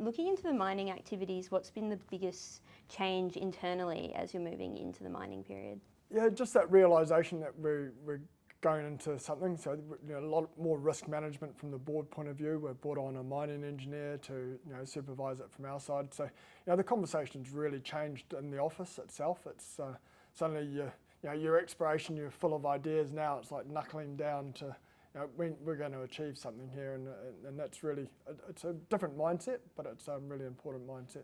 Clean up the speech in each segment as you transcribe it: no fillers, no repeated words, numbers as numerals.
looking into the mining activities, what's been the biggest change internally as you're moving into the mining period? Yeah, just that realisation that we're going into something, so a lot more risk management from the board point of view. We've brought on a mining engineer to supervise it from our side. So the conversation's really changed in the office itself. It's suddenly your exploration, you're full of ideas now. It's like knuckling down to we're going to achieve something here, and that's really it's a different mindset, but it's a really important mindset.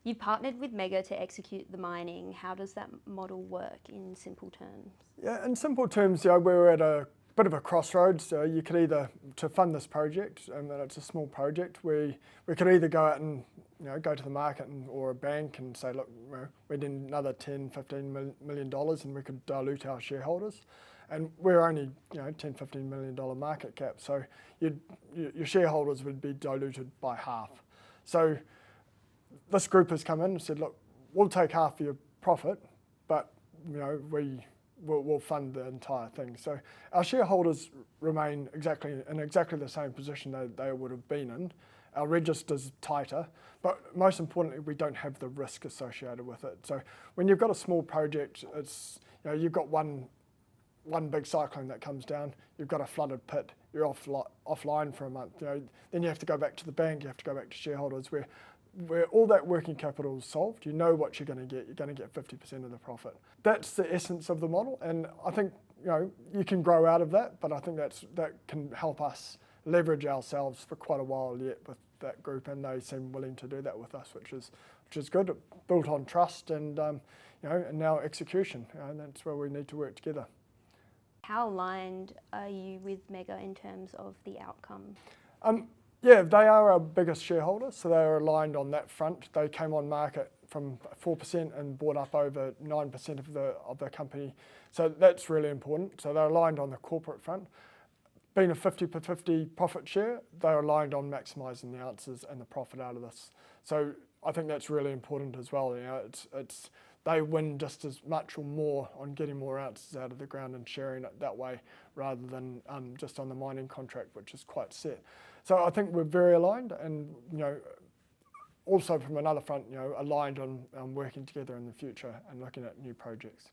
You partnered with Mega to execute the mining. How does that model work in simple terms? Yeah, in simple terms, we're at a bit of a crossroads. You could either, to fund this project, and it's a small project, we could either go out and go to the market or a bank and say, look, we need another $10-15 million, and we could dilute our shareholders. And we're only $10-15 million market cap, so your shareholders would be diluted by half. So this group has come in and said, look, we'll take half of your profit, but we'll fund the entire thing. So our shareholders remain in exactly the same position they would have been in. Our register's tighter, but most importantly, we don't have the risk associated with it. So when you've got a small project, it's you've got one big cyclone that comes down, you've got a flooded pit, you're offline for a month. Then you have to go back to the bank, you have to go back to shareholders, where all that working capital is solved. You know what you're going to get. You're going to get 50% of the profit. That's the essence of the model, and I think you can grow out of that, but I think that can help us leverage ourselves for quite a while yet with that group, and they seem willing to do that with us, which is good. Built on trust and and now execution. And that's where we need to work together. How aligned are you with Mega in terms of the outcome? Yeah, they are our biggest shareholder, so they are aligned on that front. They came on market from 4% and bought up over 9% of the company, so that's really important. So they're aligned on the corporate front. Being a 50-50 profit share, they're aligned on maximising the ounces and the profit out of this. So I think that's really important as well. It's they win just as much or more on getting more ounces out of the ground and sharing it that way, rather than just on the mining contract, which is quite set. So I think we're very aligned, and also from another front, aligned on working together in the future and looking at new projects.